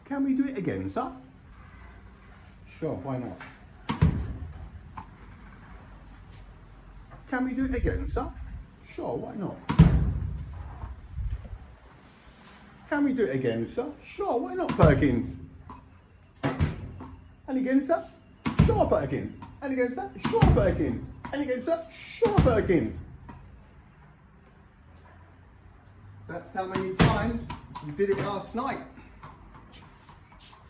Can we do it again, sir? Sure, why not? Can we do it again, sir? Sure, why not? Can we do it again, sir? Sure, why not, Perkins? And again, sir? Sure, Perkins. And again, sir? Sure, Perkins. And again, sir? Sure, Perkins. That's how many times we did it last night.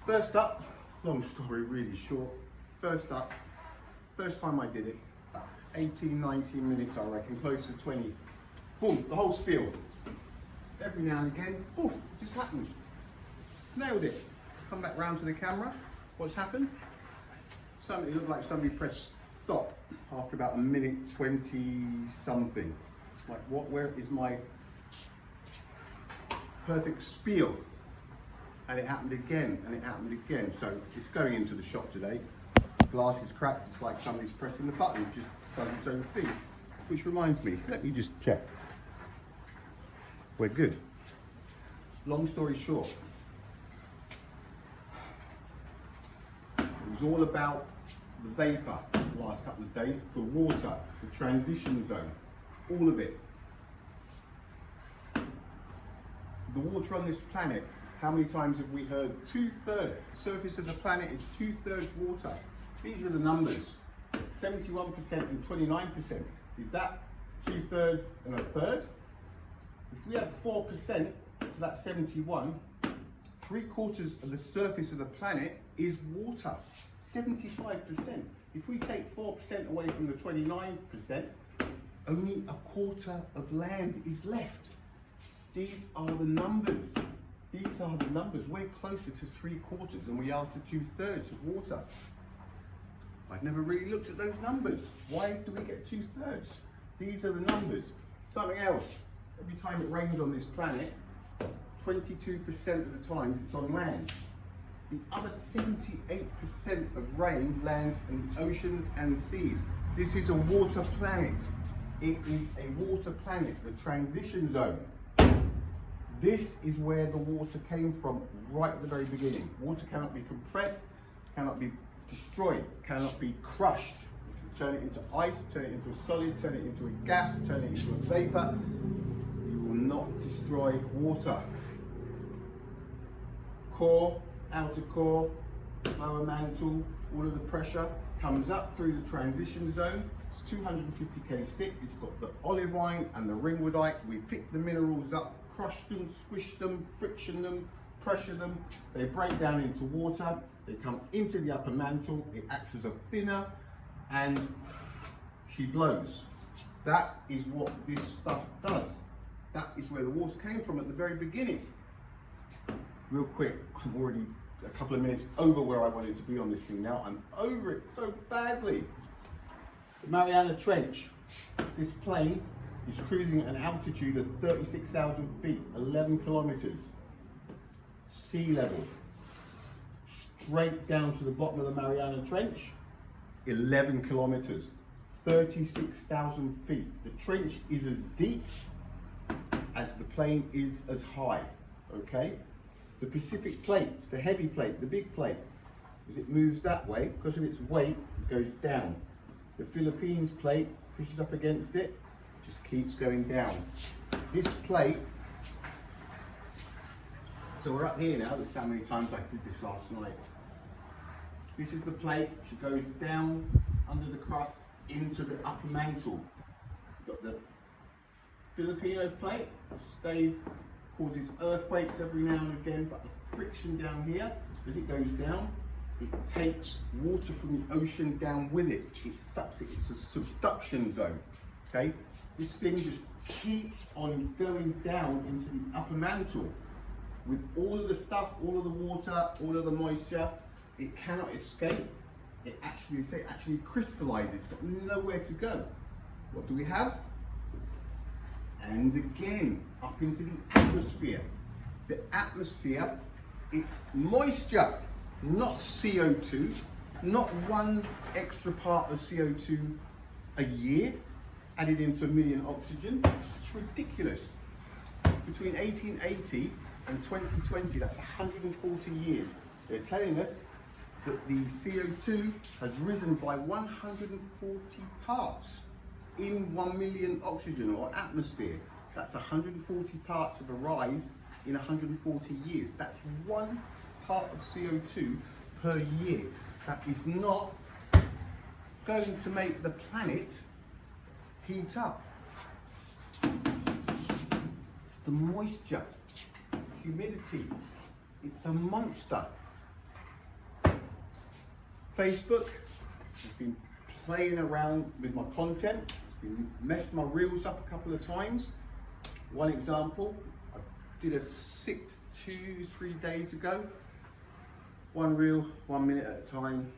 First up, long story, really short. First up, first time I did it, about 18, 19 minutes, I reckon, close to 20. Boom, the whole spiel. Every now and again, poof, just happens. Nailed it. Come back round to the camera. What's happened? Something looked like somebody pressed stop after about a minute 20 something. Like, what? Where is my perfect spiel? And it happened again, and it happened again. So it's going into the shop today. The glass is cracked. It's like somebody's pressing the button. It just does its own thing. Which reminds me, let me just check. We're good. Long story short, it was all about the vapor the last couple of days, the water, the transition zone, all of it. The water on this planet, how many times have we heard 2/3? The surface of the planet is 2/3 water. These are the numbers, 71% and 29%. Is that 2/3 and a third? If we add 4% to that 71, 3/4 of the surface of the planet is water, 75%. If we take 4% away from the 29%, only 1/4 of land is left. These are the numbers. These are the numbers. We're closer to 3/4 than we are to 2/3 of water. I've never really looked at those numbers. Why do we get 2/3? These are the numbers. Something else. Every time it rains on this planet, 22% of the time it's on land. The other 78% of rain lands in oceans and seas. This is a water planet. It is a water planet, the transition zone. This is where the water came from right at the very beginning. Water cannot be compressed, cannot be destroyed, cannot be crushed. You can turn it into ice, turn it into a solid, turn it into a gas, turn it into a vapor. You will not destroy water. Core, outer core, lower mantle, all of the pressure comes up through the transition zone. It's 250 k's thick. It's got the olivine and the ringwoodite. We pick the minerals up, crush them, squish them, friction them, pressure them. They break down into water. They come into the upper mantle. It acts as a thinner, and she blows. That is what this stuff does. That is where the water came from at the very beginning. Real quick, I'm already a couple of minutes over where I wanted to be on this thing now. I'm over it so badly. The Mariana Trench. This plane is cruising at an altitude of 36,000 feet, 11 kilometers. Sea level. Straight down to the bottom of the Mariana Trench, 11 kilometers, 36,000 feet. The trench is as deep as the plane is as high, okay? The Pacific plate, the heavy plate, the big plate, as it moves that way, because of its weight, it goes down. The Philippines plate pushes up against it, just keeps going down. This plate, so we're up here now, that's how many times I did this last night. This is the plate, she goes down under the crust into the upper mantle. You've got the Filipino plate, stays, causes earthquakes every now and again, but the friction down here, as it goes down, it takes water from the ocean down with it. It sucks it, it's a subduction zone, okay? This thing just keeps on going down into the upper mantle. With all of the stuff, all of the water, all of the moisture, it cannot escape. It actually crystallizes, it's got nowhere to go. What do we have? And again, up into the atmosphere. The atmosphere, it's moisture, not CO2, not one extra part of CO2 a year added into 1 million oxygen. It's ridiculous. Between 1880 and 2020, that's 140 years. They're telling us that the CO2 has risen by 140 parts in 1 million oxygen or atmosphere. That's 140 parts of a rise in 140 years. That's 1 part of CO2 per year. That is not going to make the planet heat up. It's the moisture, humidity. It's a monster. Facebook has been playing around with my content. It's been messed my reels up a couple of times. One example, I did a 3 days ago. 1 reel, 1 minute at a time.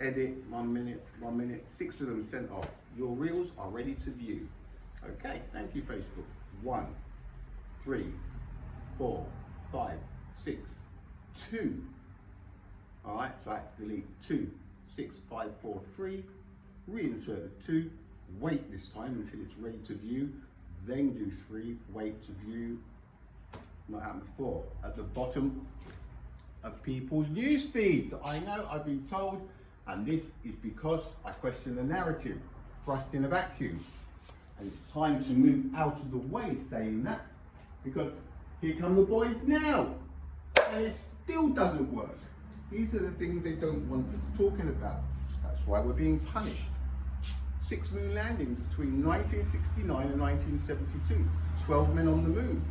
Edit, 1 minute, 1 minute. 6 of them sent off. Your reels are ready to view. Okay, thank you, Facebook. 1, 3, 4, 5, 6, 2. All right, so I have to delete 2, 6, 5, 4, 3. Reinsert the 2. Wait this time until it's ready to view. Then do 3. Wait to view. Not happened before. At the bottom of people's news feeds. I know, I've been told, and this is because I question the narrative, thrust in a vacuum. And it's time to move out of the way saying that, because here come the boys now, and it still doesn't work. These are the things they don't want us talking about. That's why we're being punished. 6 moon landings between 1969 and 1972. 12 men on the moon.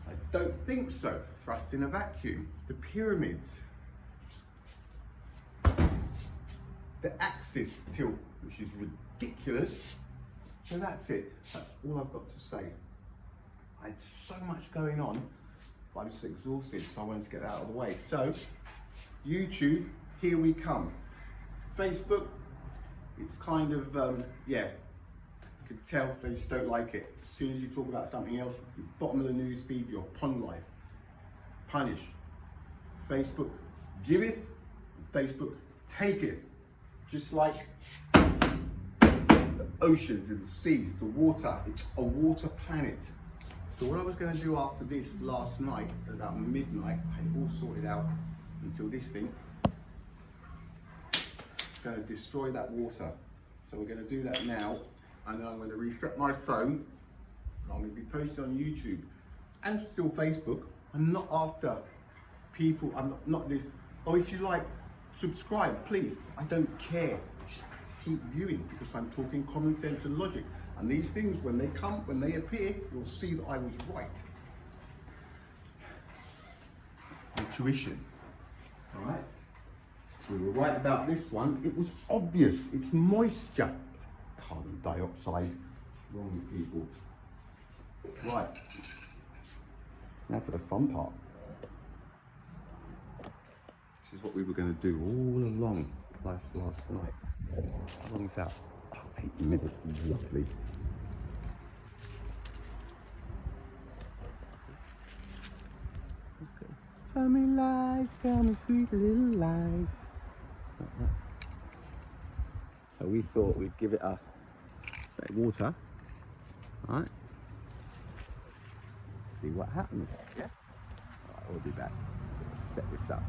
I don't think so. Thrust in a vacuum. The pyramids. The axis tilt, which is ridiculous. So that's it. That's all I've got to say. I had so much going on, but I'm just exhausted, so I wanted to get that out of the way. So, YouTube, here we come. Facebook, it's kind of, yeah, you can tell they just don't like it. As soon as you talk about something else, the bottom of the news feed, you're pun life. Punish. Facebook giveth, Facebook taketh. Just like the oceans and the seas, the water, it's a water planet. So what I was going to do after this last night, at about midnight, I had it all sorted out until this thing, going to destroy that water. So we're going to do that now, and then I'm going to reset my phone, and I'm going to be posting on YouTube and still Facebook. I'm not after people, I'm not this, oh, if you like, subscribe, please. I don't care. Just keep viewing, because I'm talking common sense and logic. And these things, when they come, when they appear, you'll see that I was right. Intuition. All right? We were right about this one. It was obvious. It's moisture. Carbon dioxide. Wrong, people. Right. Now for the fun part. This is what we were going to do all along last night. How long is that? Oh, 8 minutes, lovely. Okay. Tell me lies, tell me sweet little lies. So we thought we'd give it a bit of water. Alright. See what happens. Yeah. Alright, we'll be back. Set this up.